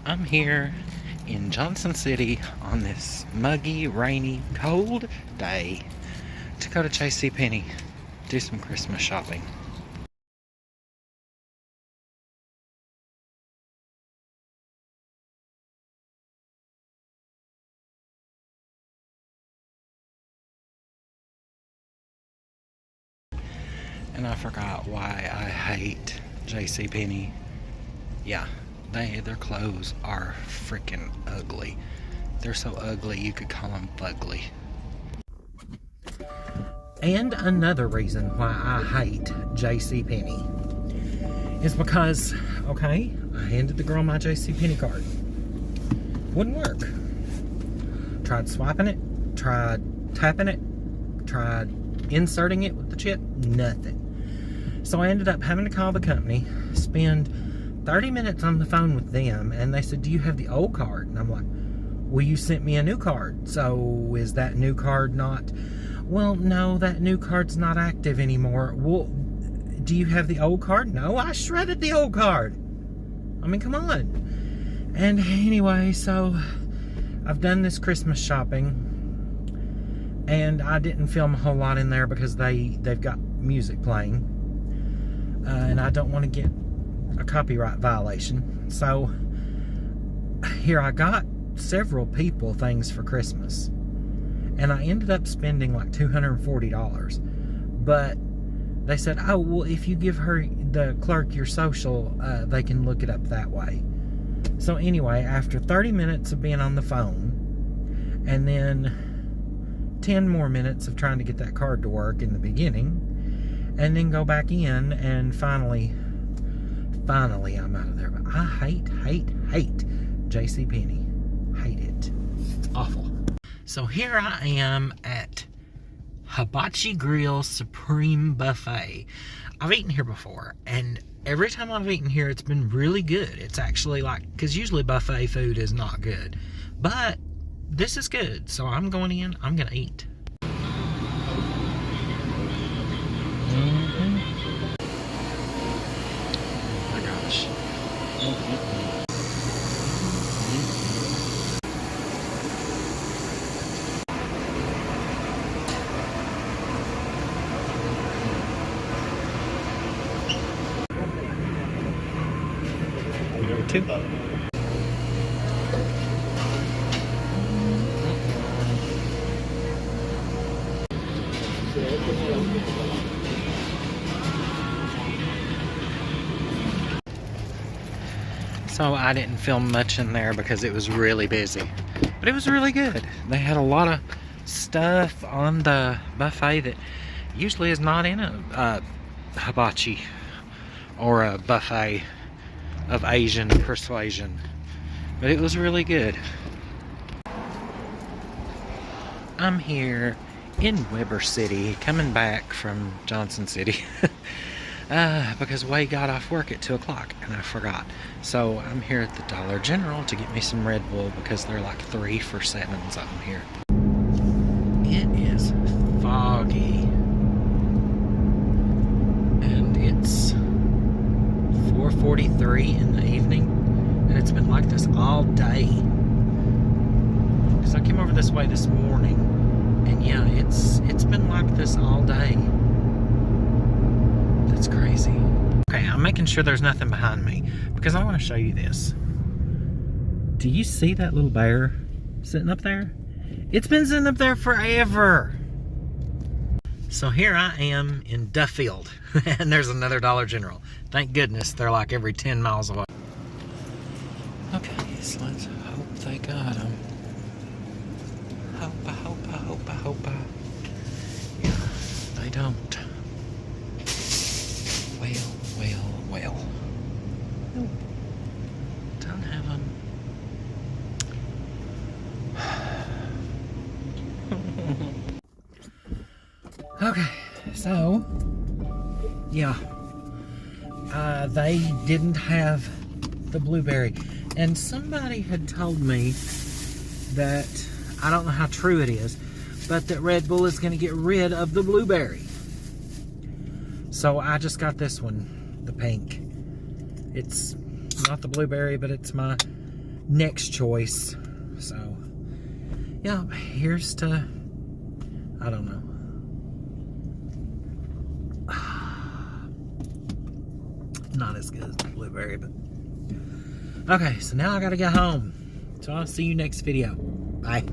I'm here in Johnson City on this muggy, rainy, cold day to go to JCPenney, do some Christmas shopping. And I forgot why I hate JCPenney. Yeah, their clothes are freaking ugly. They're so ugly you could call them fugly. And another reason why I hate JCPenney is because, okay, I handed the girl my JCPenney card. Wouldn't work. Tried swiping it, tried tapping it, tried inserting it with the chip, nothing. So I ended up having to call the company, spend 30 minutes on the phone with them, and they said, do you have the old card? And I'm like, well, you sent me a new card, so is that new card not... Well, no, that new card's not active anymore. Well, do you have the old card? No, I shredded the old card. I mean, come on. And anyway, so I've done this Christmas shopping, and I didn't film a whole lot in there because they've got music playing, and I don't want to get a copyright violation. So here I got several people things for Christmas, and I ended up spending like $240. But they said, oh, well, if you give the clerk your social, they can look it up that way. So anyway, after 30 minutes of being on the phone, and then 10 more minutes of trying to get that card to work in the beginning, and then go back in, and finally I'm out of there. But I hate JCPenney. Hate it. It's awful. So here I am at Hibachi Grill Supreme Buffet. I've eaten here before, and every time I've eaten here, it's been really good. It's actually like, because usually buffet food is not good, but this is good. So I'm going in, I'm gonna eat. Oh my gosh. Two. So I didn't film much in there because it was really busy, but it was really good. They had a lot of stuff on the buffet that usually is not in a hibachi or a buffet of Asian persuasion, but it was really good. I'm here in Weber City, coming back from Johnson City because Wade got off work at 2 o'clock and I forgot. So I'm here at the Dollar General to get me some Red Bull because they're like 3 for $7 something here. It is foggy and it's 4:43 in the evening, and it's been like this all day. Because I came over this way this morning, and yeah, it's been like this all day. That's crazy. Okay, I'm making sure there's nothing behind me because I want to show you this. Do you see that little bear sitting up there? It's been sitting up there forever. So here I am in Duffield, and there's another Dollar General. Thank goodness they're like every 10 miles away. Okay, so let's hope they got them. Hope. Yeah, they don't. Well. Nope. Don't have them. Okay, so yeah, they didn't have the blueberry, and somebody had told me that, I don't know how true it is, but that Red Bull is going to get rid of the blueberry. So I just got this one, the pink. It's not the blueberry, but it's my next choice. So, yeah, here's to, I don't know. Not as good as the blueberry, but okay, so now I gotta get home. So I'll see you next video. Bye.